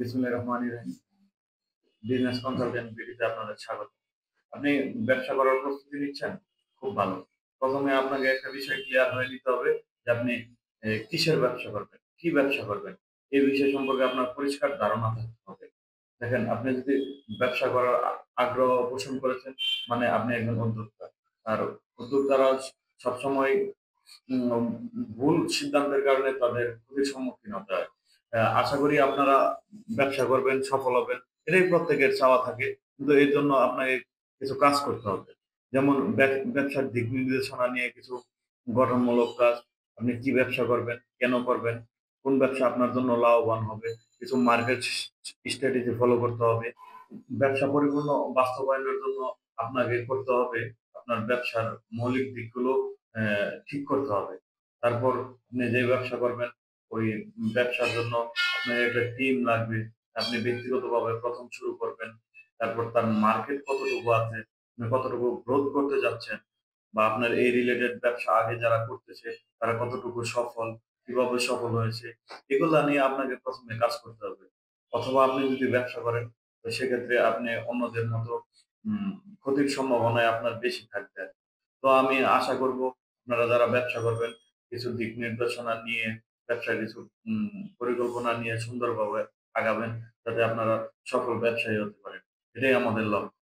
বিসমিল্লাহির রহমানির রহিম। Business consultant বিডিতে আপনাদের স্বাগত। আপনি ব্যবসা করার প্রস্তুতি নিচ্ছেন? খুব ভালো। ১ম এ আপনাকে একটা বিষয় ক্লিয়ার হয়ে নিতে হবে যে আপনি কিসের ব্যবসা করবেন? কি ব্যবসা করবেন? এই বিষয় সম্পর্কে আপনার পরিষ্কার ধারণা থাকতে হবে। দেখেন, আপনি যদি ব্যবসা করার আগ্রহ পোষণ করেছেন, মানে আপনি একজন উদ্যোক্তা। আর উদ্যোক্তারা সবসময় উম ভুল সিদ্ধান্তের কারণে তাদের ক্ষতির সম্মুখীন হতে হয়। আশা করি আপনারা ব্যবসা করবেন, সফল হবেন। এটাই প্রত্যেকের চাওয়া থাকে। কিন্তু এর জন্য আপনাকে কিছু কাজ করতে হবে। যেমন ব্যবসার দিক নির্দেশনা নিয়ে কিছু গঠনমূলক কাজ। আপনি কি ব্যবসা করবেন? কেন করবেন? কোন ব্যবসা আপনার জন্য লাভবান হবে? কিছু মার্কেট স্ট্র্যাটেজি ফলো করতে হবে। ব্যবসা পরিপূর্ণ বাস্তবায়নের জন্য আপনাকে করতে হবে আপনার ব্যবসার মৌলিক দিকগুলো ঠিক করতে হবে। তারপর আপনি যে ব্যবসা করবেন, ওই ব্যবসার জন্য আপনার একটা টিম লাগবে। আপনি ব্যক্তিগতভাবে ১ম শুরু করবেন। তারপর তার মার্কেট কতটুকু আছে, আপনি কতটুকু গ্রোথ করতে যাচ্ছেন বা আপনার এই রিলেটেড ব্যবসা আগে যারা করতেছে তারা কতটুকু সফল, কিভাবে সফল হয়েছে, এগুলা নিয়ে আপনাকে ১ম এ কাজ করতে হবে। অথবা আপনি যদি ব্যবসা করেন, তো সেক্ষেত্রে আপনি অন্যদের মতো উম ক্ষতির সম্ভাবনাই আপনার বেশি থাকবে। তো আমি আশা করব আপনারা যারা ব্যবসা করবেন, কিছু দিক নির্দেশনা নিয়ে ব্যবসার কিছু পরিকল্পনা নিয়ে সুন্দরভাবে আগাবেন, যাতে আপনারা সফল ব্যবসায়ী হতে পারেন। এটাই আমাদের লক্ষ্য।